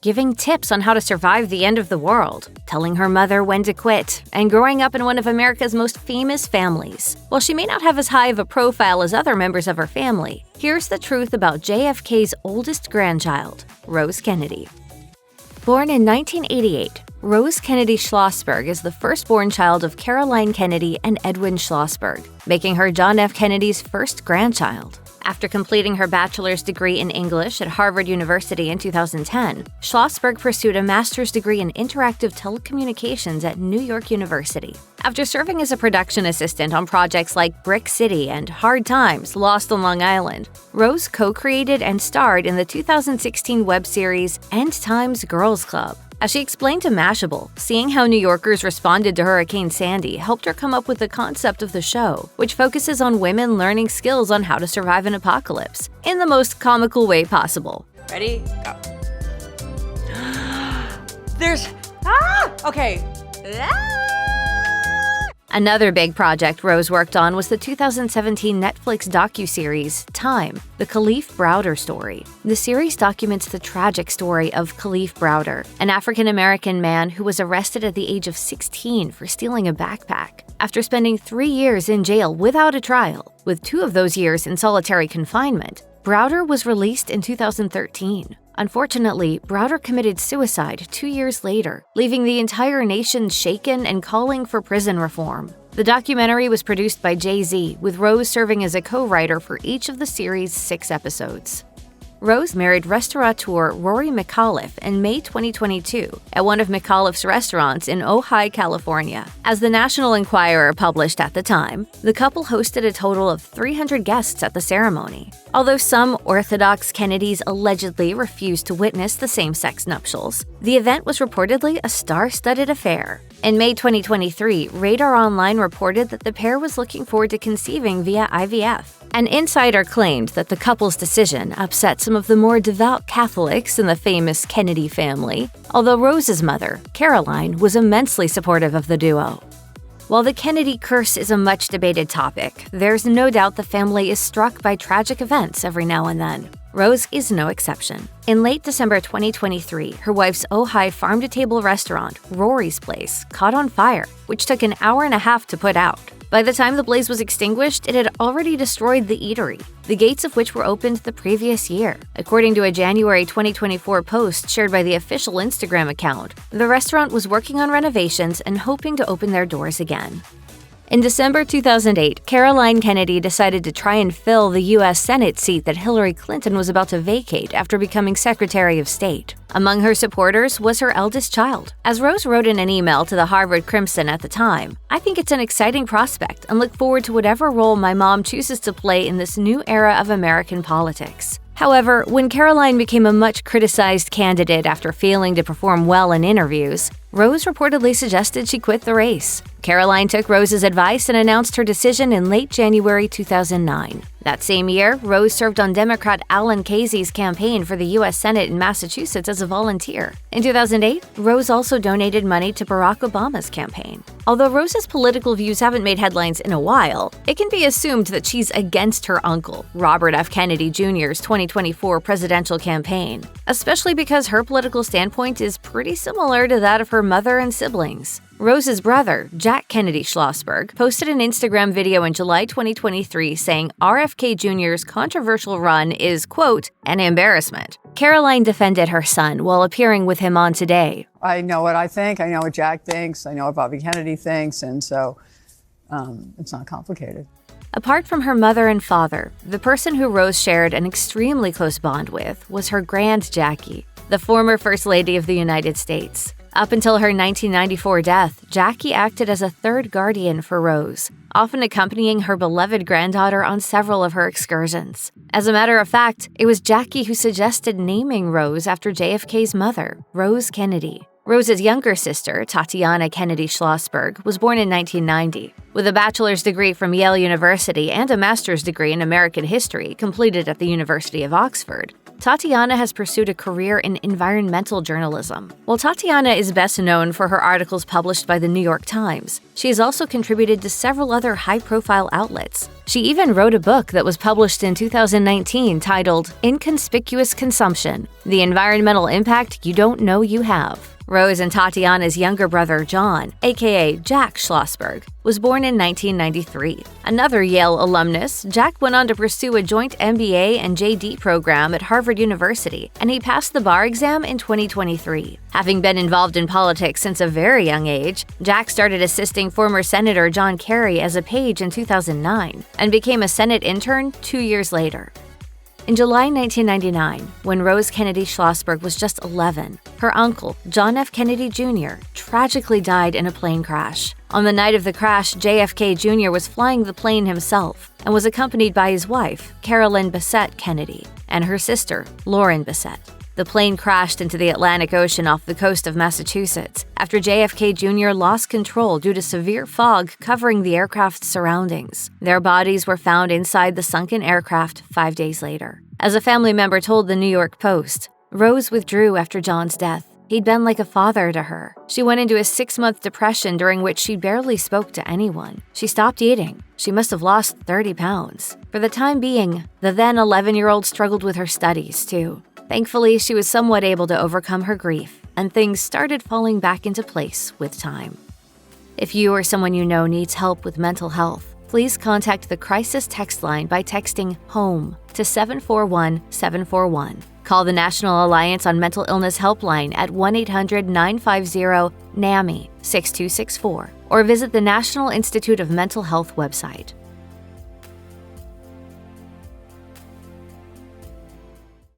giving tips on how to survive the end of the world, telling her mother when to quit, and growing up in one of America's most famous families. While she may not have as high of a profile as other members of her family, here's the truth about JFK's oldest grandchild, Rose Kennedy. Born in 1988, Rose Kennedy Schlossberg is the firstborn child of Caroline Kennedy and Edwin Schlossberg, making her John F. Kennedy's first grandchild. After completing her bachelor's degree in English at Harvard University in 2010, Schlossberg pursued a master's degree in interactive telecommunications at New York University. After serving as a production assistant on projects like Brick City and Hard Times: Lost on Long Island, Rose co-created and starred in the 2016 web series End Times Girls Club. As she explained to Mashable, seeing how New Yorkers responded to Hurricane Sandy helped her come up with the concept of the show, which focuses on women learning skills on how to survive an apocalypse, in the most comical way possible. Ready? Go. Okay. Another big project Rose worked on was the 2017 Netflix docuseries Time, the Kalief Browder story. The series documents the tragic story of Kalief Browder, an African-American man who was arrested at the age of 16 for stealing a backpack. After spending 3 years in jail without a trial, with 2 of those years in solitary confinement, Browder was released in 2013. Unfortunately, Browder committed suicide 2 years later, leaving the entire nation shaken and calling for prison reform. The documentary was produced by Jay-Z, with Rose serving as a co-writer for each of the series' 6 episodes. Rose married restaurateur Rory McAuliffe in May 2022 at one of McAuliffe's restaurants in Ojai, California. As the National Enquirer published at the time, the couple hosted a total of 300 guests at the ceremony. Although some Orthodox Kennedys allegedly refused to witness the same-sex nuptials, the event was reportedly a star-studded affair. In May 2023, Radar Online reported that the pair was looking forward to conceiving via IVF. An insider claimed that the couple's decision upset some of the more devout Catholics in the famous Kennedy family, although Rose's mother, Caroline, was immensely supportive of the duo. While the Kennedy curse is a much-debated topic, there's no doubt the family is struck by tragic events every now and then. Rose is no exception. In late December 2023, her wife's Ojai farm-to-table restaurant, Rory's Place, caught on fire, which took an hour and a half to put out. By the time the blaze was extinguished, it had already destroyed the eatery, the gates of which were opened the previous year. According to a January 2024 post shared by the official Instagram account, the restaurant was working on renovations and hoping to open their doors again. In December 2008, Caroline Kennedy decided to try and fill the U.S. Senate seat that Hillary Clinton was about to vacate after becoming Secretary of State. Among her supporters was her eldest child. As Rose wrote in an email to the Harvard Crimson at the time, "I think it's an exciting prospect and look forward to whatever role my mom chooses to play in this new era of American politics." However, when Caroline became a much criticized candidate after failing to perform well in interviews, Rose reportedly suggested she quit the race. Caroline took Rose's advice and announced her decision in late January 2009. That same year, Rose served on Democrat Alan Casey's campaign for the U.S. Senate in Massachusetts as a volunteer. In 2008, Rose also donated money to Barack Obama's campaign. Although Rose's political views haven't made headlines in a while, it can be assumed that she's against her uncle, Robert F. Kennedy Jr.'s 2024 presidential campaign, especially because her political standpoint is pretty similar to that of her mother and siblings. Rose's brother, Jack Kennedy Schlossberg, posted an Instagram video in July 2023 saying RFK Jr.'s controversial run is, quote, an embarrassment. Caroline defended her son while appearing with him on Today. I know what I think, I know what Jack thinks, I know what Bobby Kennedy thinks, and so it's not complicated. Apart from her mother and father, the person who Rose shared an extremely close bond with was her grand Jackie, the former First Lady of the United States. Up until her 1994 death, Jackie acted as a third guardian for Rose, often accompanying her beloved granddaughter on several of her excursions. As a matter of fact, it was Jackie who suggested naming Rose after JFK's mother, Rose Kennedy. Rose's younger sister, Tatiana Kennedy Schlossberg, was born in 1990. With a bachelor's degree from Yale University and a master's degree in American history completed at the University of Oxford, Tatiana has pursued a career in environmental journalism. While Tatiana is best known for her articles published by the New York Times, she has also contributed to several other high-profile outlets. She even wrote a book that was published in 2019 titled Inconspicuous Consumption: The Environmental Impact You Don't Know You Have. Rose and Tatiana's younger brother, John, aka Jack Schlossberg, was born in 1993. Another Yale alumnus, Jack went on to pursue a joint MBA and JD program at Harvard University, and he passed the bar exam in 2023. Having been involved in politics since a very young age, Jack started assisting former Senator John Kerry as a page in 2009 and became a Senate intern 2 years later. In July 1999, when Rose Kennedy Schlossberg was just 11, her uncle, John F. Kennedy Jr., tragically died in a plane crash. On the night of the crash, JFK Jr. was flying the plane himself and was accompanied by his wife, Carolyn Bessette Kennedy, and her sister, Lauren Bessette. The plane crashed into the Atlantic Ocean off the coast of Massachusetts after JFK Jr. lost control due to severe fog covering the aircraft's surroundings. Their bodies were found inside the sunken aircraft 5 days later. As a family member told the New York Post, Rose withdrew after John's death. He'd been like a father to her. She went into a 6-month depression during which she barely spoke to anyone. She stopped eating. She must have lost 30 pounds. For the time being, the then 11-year-old struggled with her studies, too. Thankfully, she was somewhat able to overcome her grief, and things started falling back into place with time. If you or someone you know needs help with mental health, please contact the Crisis Text Line by texting HOME to 741-741. Call the National Alliance on Mental Illness Helpline at 1-800-950-NAMI 6264, or visit the National Institute of Mental Health website.